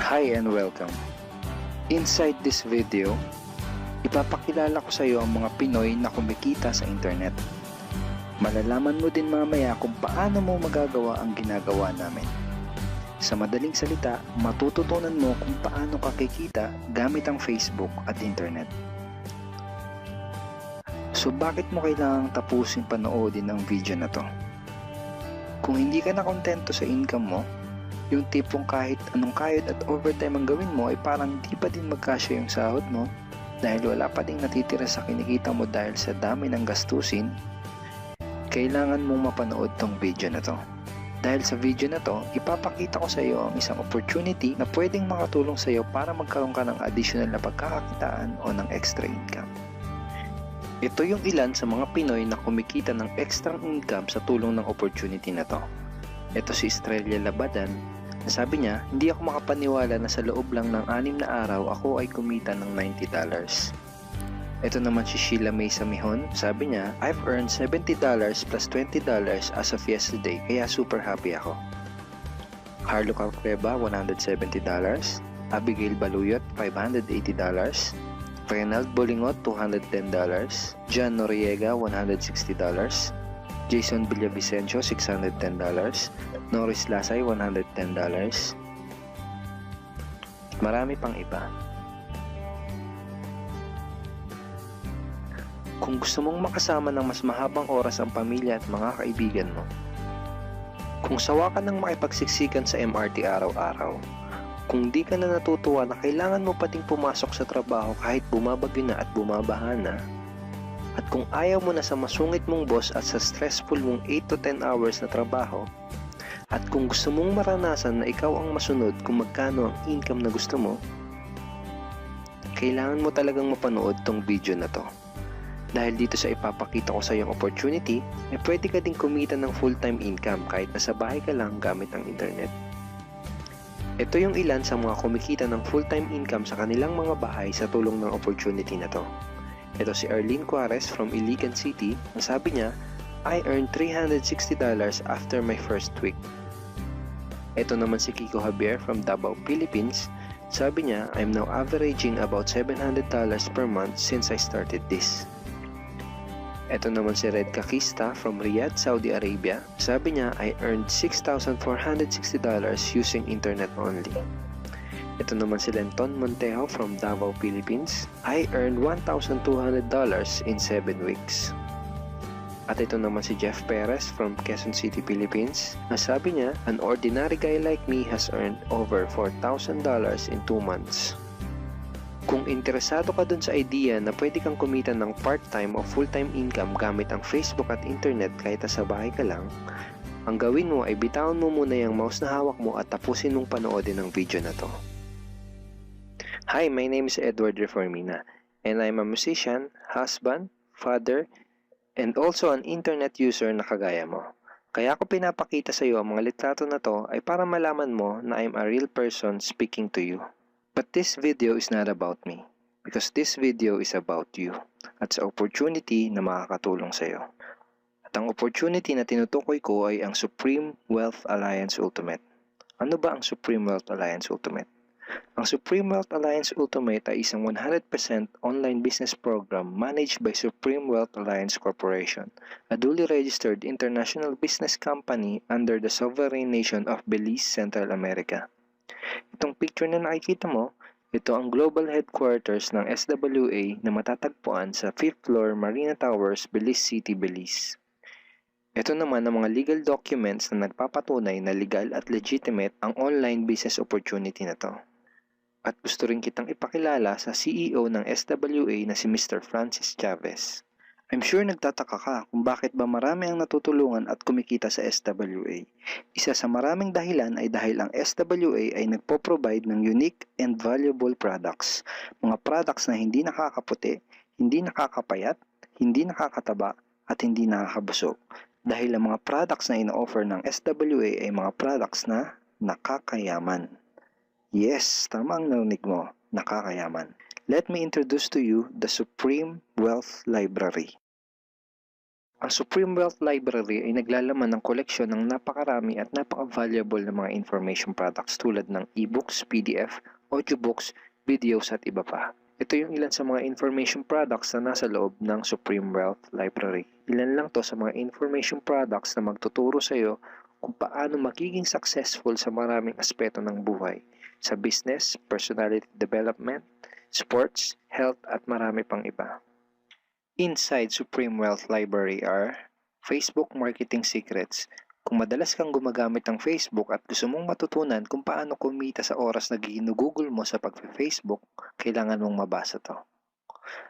Hi and welcome. Inside this video, ipapakilala ko sa iyo ang mga Pinoy na kumikita sa internet. Malalaman mo din mamaya kung paano mo magagawa ang ginagawa namin. Sa madaling salita, matututunan mo kung paano ka kikita gamit ang Facebook at internet. So bakit mo kailangang tapusin panoodin ang video na to? Kung hindi ka na kontento sa income mo, yung tipong kahit anong kayod at overtime ang gawin mo ay parang di pa din magkasya yung sahod mo dahil wala pa ding natitira sa kinikita mo dahil sa dami ng gastusin, kailangan mong mapanood tong video na to. Dahil sa video na to, ipapakita ko sa iyo ang isang opportunity na pwedeng makatulong sa iyo para magkaroon ka ng additional na pagkakakitaan o ng extra income. Ito yung ilan sa mga Pinoy na kumikita ng extra income sa tulong ng opportunity na to. Ito si Estrella Labadan. Sabi niya, hindi ako makapaniwala na sa loob lang ng 6 na araw ako ay kumita ng $90. Ito naman si Sheila May Samihon. Sabi niya, I've earned $70 plus $20 as of yesterday kaya super happy ako. Harlo Calcreba, $170. Abigail Baluyot, $580. Reynald Bolingot, $210. John Noriega, $160. Jason Villavicencio, $610. Norris Lasay, $110. Marami pang iba. Kung gusto mong makasama ng mas mahabang oras ang pamilya at mga kaibigan mo, kung sawa ka ng makipagsiksikan sa MRT araw-araw, kung di ka na natutuwa na kailangan mo pating pumasok sa trabaho kahit bumabagyo na at bumabaha na, at kung ayaw mo na sa masungit mong boss at sa stressful mong 8 to 10 hours na trabaho, at kung gusto mong maranasan na ikaw ang masunod kung magkano ang income na gusto mo, kailangan mo talagang mapanood tong video na to. Dahil dito sa ipapakita ko sa iyong opportunity, ay pwede ka ding kumita ng full-time income kahit nasa bahay ka lang gamit ang internet. Ito yung ilan sa mga kumikita ng full-time income sa kanilang mga bahay sa tulong ng opportunity na to. Ito si Arlene Juarez from Iligan City. Ang sabi niya, I earned $360 after my first week. Ito naman si Kiko Javier from Davao, Philippines. Sabi niya, I'm now averaging about $700 per month since I started this. Ito naman si Red Kakista from Riyadh, Saudi Arabia. Sabi niya, I earned $6,460 using internet only. Ito naman si Lenton Montejo from Davao, Philippines. I earned $1,200 in 7 weeks. At ito naman si Jeff Perez from Quezon City, Philippines. Nasabi niya, an ordinary guy like me has earned over $4,000 in 2 months. Kung interesado ka dun sa idea na pwede kang kumita ng part-time o full-time income gamit ang Facebook at internet kahit sa bahay ka lang, ang gawin mo ay bitawan mo muna yung mouse na hawak mo at tapusin mong panoodin ang video na to. Hi, my name is Edward Reformina, and I'm a musician, husband, father, and also an internet user na kagaya mo. Kaya ako pinapakita sa iyo ang mga litrato na to ay para malaman mo na I'm a real person speaking to you. But this video is not about me, because this video is about you at sa opportunity na makakatulong sa iyo. At ang opportunity na tinutukoy ko ay ang Supreme Wealth Alliance Ultimate. Ano ba ang Supreme Wealth Alliance Ultimate? Ang Supreme Wealth Alliance Ultimate ay isang 100% online business program managed by Supreme Wealth Alliance Corporation, a duly registered international business company under the sovereign nation of Belize, Central America. Itong picture na nakikita mo, ito ang global headquarters ng SWA na matatagpuan sa 5th floor Marina Towers, Belize City, Belize. Ito naman ang mga legal documents na nagpapatunay na legal at legitimate ang online business opportunity na to. At gusto rin kitang ipakilala sa CEO ng SWA na si Mr. Francis Chavez. I'm sure nagtataka ka kung bakit ba marami ang natutulungan at kumikita sa SWA. Isa sa maraming dahilan ay dahil ang SWA ay nagpo-provide ng unique and valuable products. Mga products na hindi nakakaputi, hindi nakakapayat, hindi nakakataba, at hindi nakakabusog. Dahil ang mga products na ino-offer ng SWA ay mga products na nakakayaman. Yes, tama ang narinig mo, nakakayaman. Let me introduce to you the Supreme Wealth Library. Ang Supreme Wealth Library ay naglalaman ng koleksyon ng napakarami at napaka-valuable na mga information products tulad ng e-books, PDF, audiobooks, videos at iba pa. Ito yung ilan sa mga information products na nasa loob ng Supreme Wealth Library. Ilan lang to sa mga information products na magtuturo sa iyo kung paano magiging successful sa maraming aspeto ng buhay, sa business, personality development, sports, health at marami pang iba. Inside Supreme Wealth Library are Facebook Marketing Secrets. Kung madalas kang gumagamit ng Facebook at gusto mong matutunan kung paano kumita sa oras na ginugugol mo sa pag-Facebook, kailangan mong mabasa to.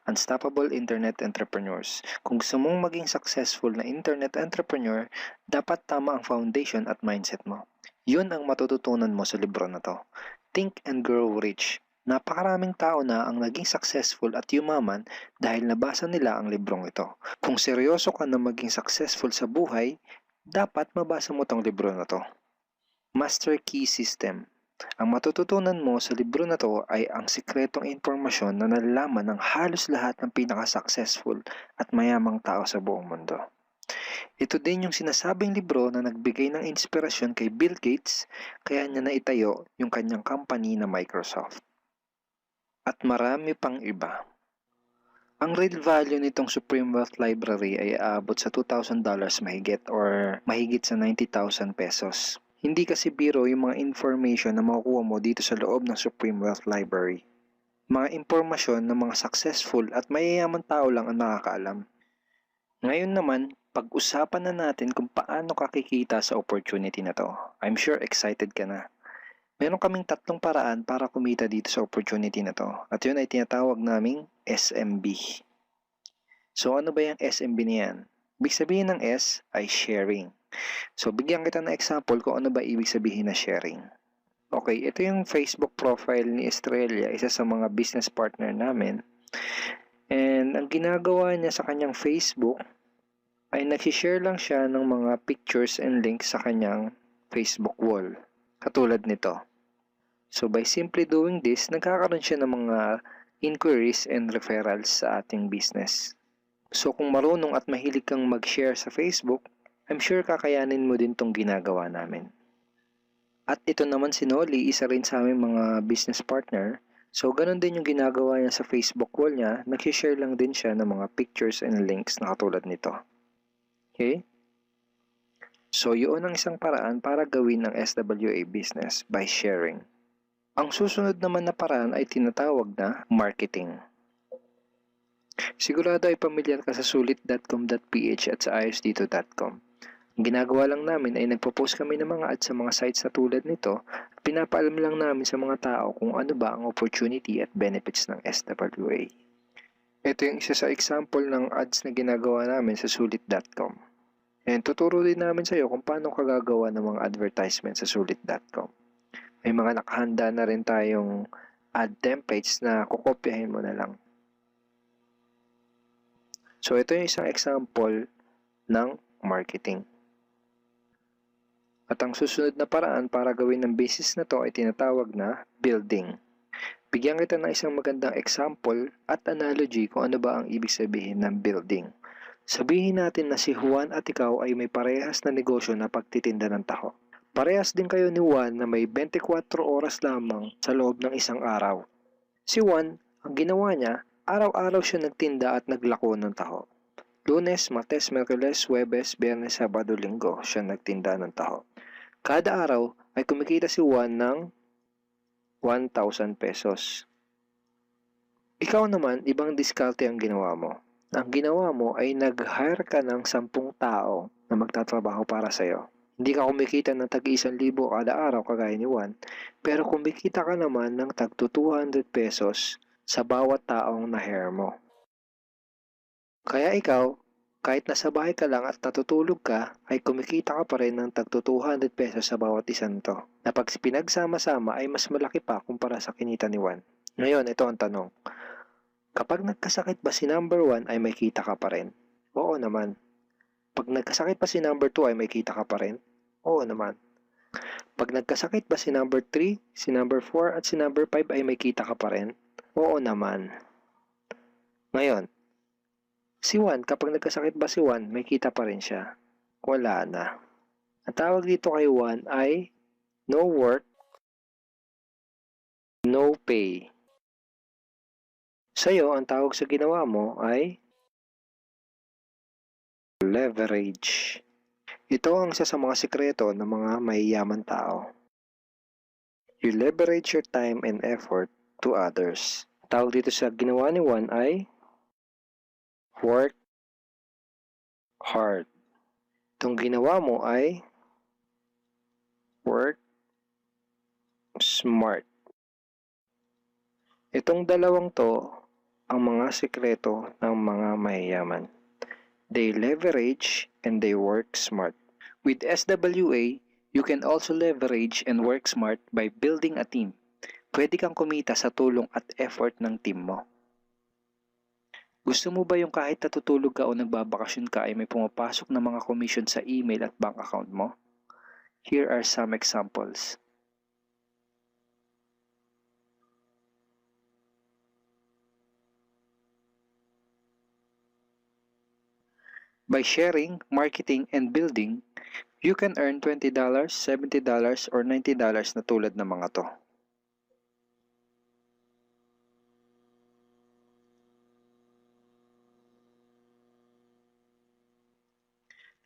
Unstoppable Internet Entrepreneurs. Kung gusto mong maging successful na internet entrepreneur, dapat tama ang foundation at mindset mo. Yun ang matututunan mo sa libro na to. Think and Grow Rich. Napakaraming tao na ang naging successful at yumaman dahil nabasa nila ang librong ito. Kung seryoso ka na maging successful sa buhay, dapat mabasa mo tong libro na to. Master Key System. Ang matututunan mo sa libro na to ay ang sikretong impormasyon na nalalaman ng halos lahat ng pinaka-successful at mayamang tao sa buong mundo. Ito din yung sinasabing libro na nagbigay ng inspirasyon kay Bill Gates, kaya niya naitayo yung kanyang company na Microsoft. At marami pang iba. Ang real value nitong Supreme Wealth Library ay aabot sa $2,000 mahigit or mahigit sa 90,000 pesos. Hindi kasi biro yung mga information na makukuha mo dito sa loob ng Supreme Wealth Library. Mga impormasyon ng mga successful at mayayaman tao lang ang nakakaalam. Ngayon naman, pag-usapan na natin kung paano ka kikita sa opportunity na to. I'm sure excited ka na. Meron kaming 3 paraan para kumita dito sa opportunity na to. At yun ay tinatawag naming SMB. So ano ba yung SMB niyan? Ibig sabihin ng S ay sharing. So bigyan kita ng example kung ano ba ibig sabihin na sharing. Okay, ito yung Facebook profile ni Estrella, isa sa mga business partner namin. And ang ginagawa niya sa kanyang Facebook ay nag-share lang siya ng mga pictures and links sa kanyang Facebook wall. Katulad nito. So by simply doing this, nagkakaroon siya ng mga inquiries and referrals sa ating business. So kung marunong at mahilig kang mag-share sa Facebook, I'm sure kakayanin mo din tong ginagawa namin. At ito naman si Nolly, isa rin sa aming mga business partner. So ganun din yung ginagawa niya sa Facebook wall niya, nag-share lang din siya ng mga pictures and links na katulad nito. Okay? So yun ang isang paraan para gawin ang SWA business by sharing. Ang susunod naman na paraan ay tinatawag na marketing. Sigurado ay pamilyar ka sa sulit.com.ph at sa ayosdito.com. Ang ginagawa lang namin ay nagpo-post kami ng mga ads sa mga sites na tulad nito at pinapaalam lang namin sa mga tao kung ano ba ang opportunity at benefits ng SWA. Ito yung isa sa example ng ads na ginagawa namin sa sulit.com. And tuturo din namin sa iyo kung paano ka gagawa ng mga advertisement sa sulit.com. May mga nakahanda na rin tayong ad templates na kukopyahin mo na lang. So ito yung isang example ng marketing. At ang susunod na paraan para gawin ng business na to ay tinatawag na building. Bigyan kita ng isang magandang example at analogy kung ano ba ang ibig sabihin ng building. Sabihin natin na si Juan at ikaw ay may parehas na negosyo na pagtitinda ng taho. Parehas din kayo ni Juan na may 24 oras lamang sa loob ng isang araw. Si Juan, ang ginawa niya, araw-araw siya nagtinda at naglako ng taho. Lunes, Martes, Miyerkules, Huwebes, Biyernes, Sabado, Linggo siya nagtinda ng taho. Kada araw ay kumikita si Juan ng 1,000 pesos. Ikaw naman, ibang diskarte ang ginawa mo. Ang ginawa mo ay nag-hire ka ng 10 tao na magtatrabaho para sa'yo. Hindi ka kumikita ng tag-1,000 kada araw kagaya ni Juan, pero kumikita ka naman ng tag 200 pesos sa bawat taong na-hire mo. Kaya ikaw, kahit nasa bahay ka lang at natutulog ka, ay kumikita ka pa rin ng tag 200 pesos sa bawat isang to, na pag pinagsama-sama ay mas malaki pa kumpara sa kinita ni Juan. Ngayon, ito ang tanong. Kapag nagkasakit ba si number 1 ay may kita ka pa rin? Oo naman. Pag nagkasakit pa si number 2 ay may kita ka pa rin? Oo naman. Pag nagkasakit ba si number 3, si number 4 at si number 5 ay may kita ka pa rin? Oo naman. Ngayon, Si Juan, kapag nagkasakit ba si Juan, may kita pa rin siya. Wala na. Ang tawag dito kay Juan ay no work, no pay. Sa'yo, ang tawag sa ginawa mo ay leverage. Ito ang isa sa mga sikreto ng mga mayayaman tao. You leverage your time and effort to others. Tawag dito sa ginawa ni Juan ay work hard. Itong ginawa mo ay work smart. Itong dalawang to ang mga sikreto ng mga mayayaman. They leverage and they work smart. With SWA, you can also leverage and work smart by building a team. Pwede kang kumita sa tulong at effort ng team mo. Gusto mo ba yung kahit natutulog ka o nagbabakasyon ka ay may pumapasok na mga commission sa email at bank account mo? Here are some examples. By sharing, marketing, and building, you can earn $20, $70, or $90 na tulad ng mga to.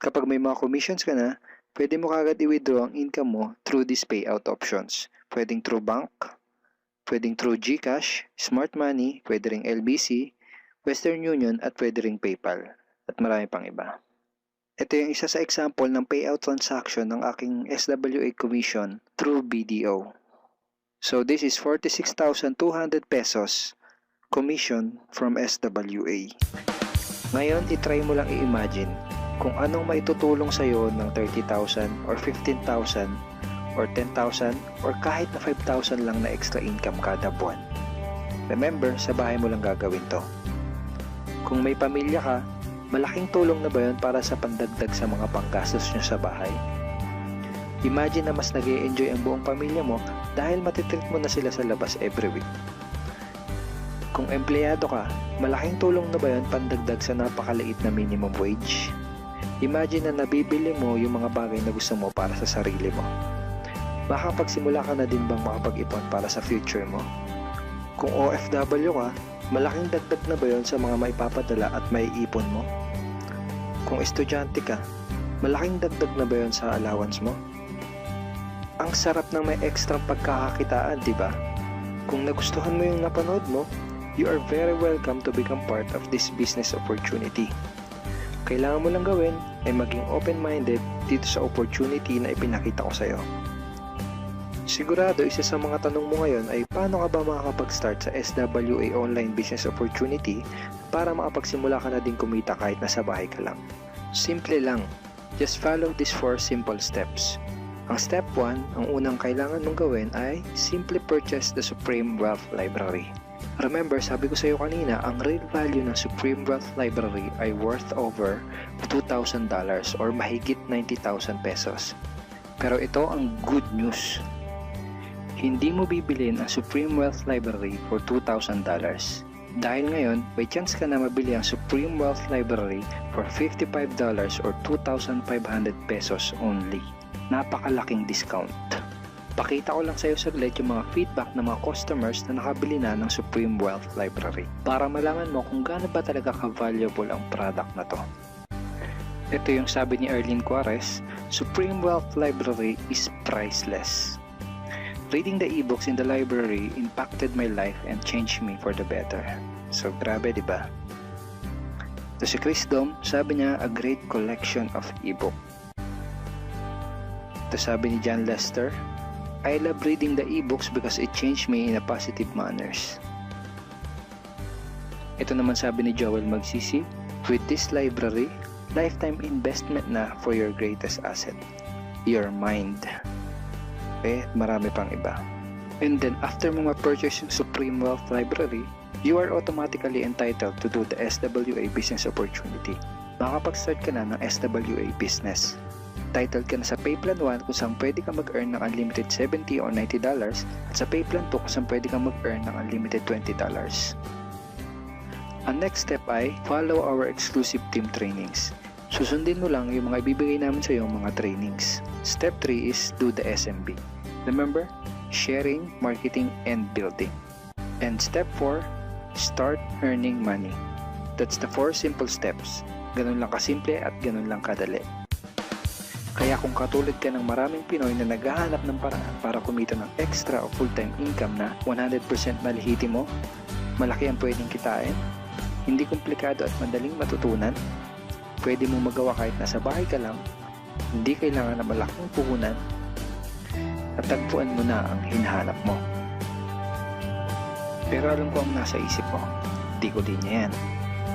Kapag may mga commissions ka na, pwede mo kagad i-withdraw ang income mo through these payout options. Pwedeng through bank, pwedeng through GCash, Smart Money, pwede ring LBC, Western Union, at pwede ring PayPal. At marami pang iba. Ito yung isa sa example ng payout transaction ng aking SWA commission through BDO. So this is 46,200 pesos commission from SWA. Ngayon, itry mo lang i-imagine kung anong maitutulong sa'yo ng 30,000 or 15,000 or 10,000 or kahit na 5,000 lang na extra income kada buwan. Remember, sa bahay mo lang gagawin to. Kung may pamilya ka, malaking tulong na ba yun para sa pandagdag sa mga panggastos nyo sa bahay? Imagine na mas nag-e-enjoy ang buong pamilya mo dahil matitreat mo na sila sa labas every week. Kung empleyado ka, malaking tulong na ba yun pandagdag sa napakaliit na minimum wage? Imagine na nabibili mo yung mga bagay na gusto mo para sa sarili mo. Makapagsimula ka na din bang makapag-ipon para sa future mo? Kung OFW ka, malaking dagdag na ba yun sa mga maipapadala at maiipon mo? Kung estudyante ka, malaking dagdag na ba yun sa allowance mo? Ang sarap ng may extra pagkakakitaan, di ba? Kung nagustuhan mo yung napanood mo, you are very welcome to become part of this business opportunity. Kailangan mo lang gawin ay maging open-minded dito sa opportunity na ipinakita ko sa'yo. Sigurado isa sa mga tanong mo ngayon ay paano ka ba makakapag-start sa SWA online business opportunity para makapagsimula ka na din kumita kahit nasa bahay ka lang. Simple lang, just follow these 4 simple steps. Ang step 1, ang unang kailangan mong gawin ay simply purchase the Supreme Wealth Library. Remember, sabi ko sa iyo kanina, ang real value ng Supreme Wealth Library ay worth over $2,000 or mahigit 90,000 pesos. Pero ito ang good news. Hindi mo bibilin ang Supreme Wealth Library for $2,000. Dahil ngayon, may chance ka na mabili ang Supreme Wealth Library for $55 or 2,500 pesos only. Napakalaking discount. Pakita ko lang sa iyo saglit yung mga feedback ng mga customers na nakabili na ng Supreme Wealth Library para malaman mo kung gaano ba talaga ka-valuable ang product na to. Ito yung sabi ni Erlene Juarez, Supreme Wealth Library is priceless. Reading the ebooks in the library impacted my life and changed me for the better. So grabe, di ba? Ito si Chris Dom, sabi niya, a great collection of ebook. Ito sabi ni John Lester, I love reading the ebooks because it changed me in a positive manners. Ito naman sabi ni Joel Magsisi, with this library, lifetime investment na for your greatest asset, your mind. Marami pang iba. And then after mo ma-purchase yung Supreme Wealth Library, you are automatically entitled to do the SWA business opportunity. Makapag-start ka na ng SWA business. Titled ka na sa Payplan 1 kung saan pwede ka mag-earn ng unlimited $70 or $90 at sa Payplan 2 kung saan pwede ka mag-earn ng unlimited $20. Ang next step ay follow our exclusive team trainings. Susundin mo lang yung mga ibibigay namin sa iyo mga trainings. Step 3 is do the SMB. Remember, sharing, marketing, and building. And step 4, start earning money. That's the 4 simple steps. Ganun lang kasimple at ganun lang kadali. Kaya kung katulad ka ng maraming Pinoy na naghahanap ng paraan para kumita ng extra o full-time income na 100% malihitimo, malaki ang pwedeng kitain, hindi komplikado at madaling matutunan, pwede mong magawa kahit nasa bahay ka lang, hindi kailangan na malaking puhunan, at tagpuan mo na ang hinahanap mo. Pero alam ko ang nasa isip mo, di ko din yan,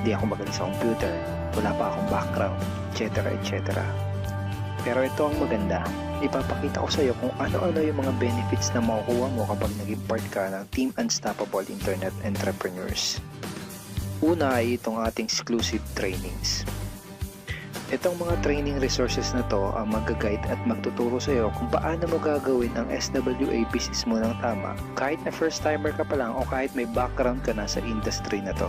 di ako magaling sa computer, wala pa akong background, etc. etc. Pero ito ang maganda, ipapakita ko sa iyo kung ano-ano yung mga benefits na makukuha mo kapag naging part ka ng Team Unstoppable Internet Entrepreneurs. Una ay itong ating exclusive trainings. Itong mga training resources na to ang mag-guide at magtuturo sa iyo kung paano mo gagawin ang SWA business mo ng tama kahit na first timer ka pa lang o kahit may background ka na sa industry na to.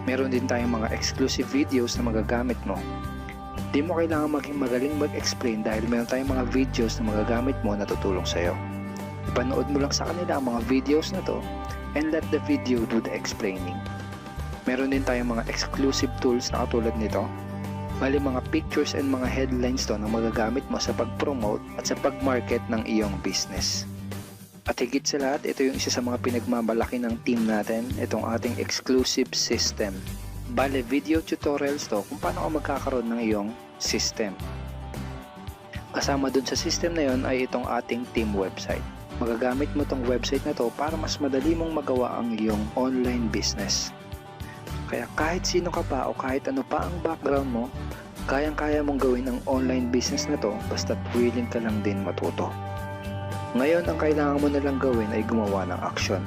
Meron din tayong mga exclusive videos na magagamit mo. Di mo kailangan maging magaling mag-explain dahil meron tayong mga videos na magagamit mo na tutulong sa iyo. Ipanood mo lang sa kanila ang mga videos na to and let the video do the explaining. Meron din tayong mga exclusive tools na katulad nito. Bali mga pictures and mga headlines to na magagamit mo sa pag-promote at sa pag-market ng iyong business. At higit sa lahat, ito yung isa sa mga pinagmamalaki ng team natin, itong ating exclusive system. Bali video tutorials to kung paano ka magkakaroon ng iyong system. Kasama dun sa system na yon ay itong ating team website. Magagamit mo itong website na to para mas madali mong magawa ang iyong online business. Kaya kahit sino ka pa o kahit ano pa ang background mo, kayang-kaya mong gawin ang online business na to basta't willing ka lang din matuto. Ngayon ang kailangan mo na lang gawin ay gumawa ng action.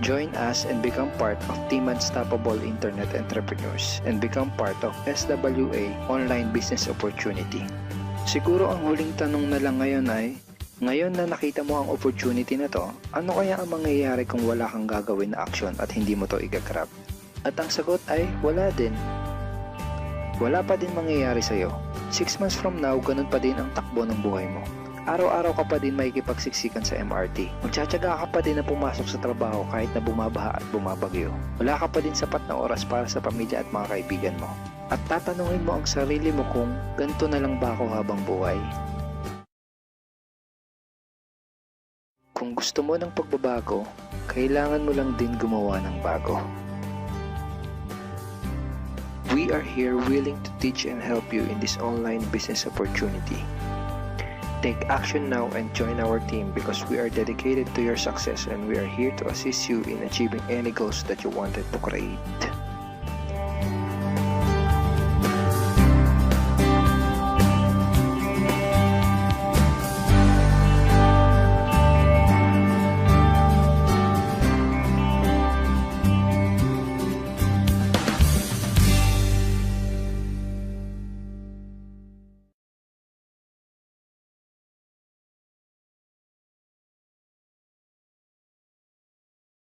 Join us and become part of Team Unstoppable Internet Entrepreneurs and become part of SWA Online Business Opportunity. Siguro ang huling tanong na lang ngayon ay, ngayon na nakita mo ang opportunity na to, ano kaya ang mangyayari kung wala kang gagawin na action at hindi mo to igagrab? At ang sagot ay wala din. Wala pa din mangyayari sa'yo. 6 months from now, ganun pa din ang takbo ng buhay mo. Araw-araw ka pa din makikipagsiksikan sa MRT. Magtsatsaga ka pa din na pumasok sa trabaho kahit na bumabaha at bumabagyo. Wala ka pa din sapat na oras para sa pamilya at mga kaibigan mo. At tatanungin mo ang sarili mo kung ganito na lang ba ako habang buhay? Kung gusto mo ng pagbabago, kailangan mo lang din gumawa ng bago. We are here willing to teach and help you in this online business opportunity. Take action now and join our team because we are dedicated to your success and we are here to assist you in achieving any goals that you wanted to create.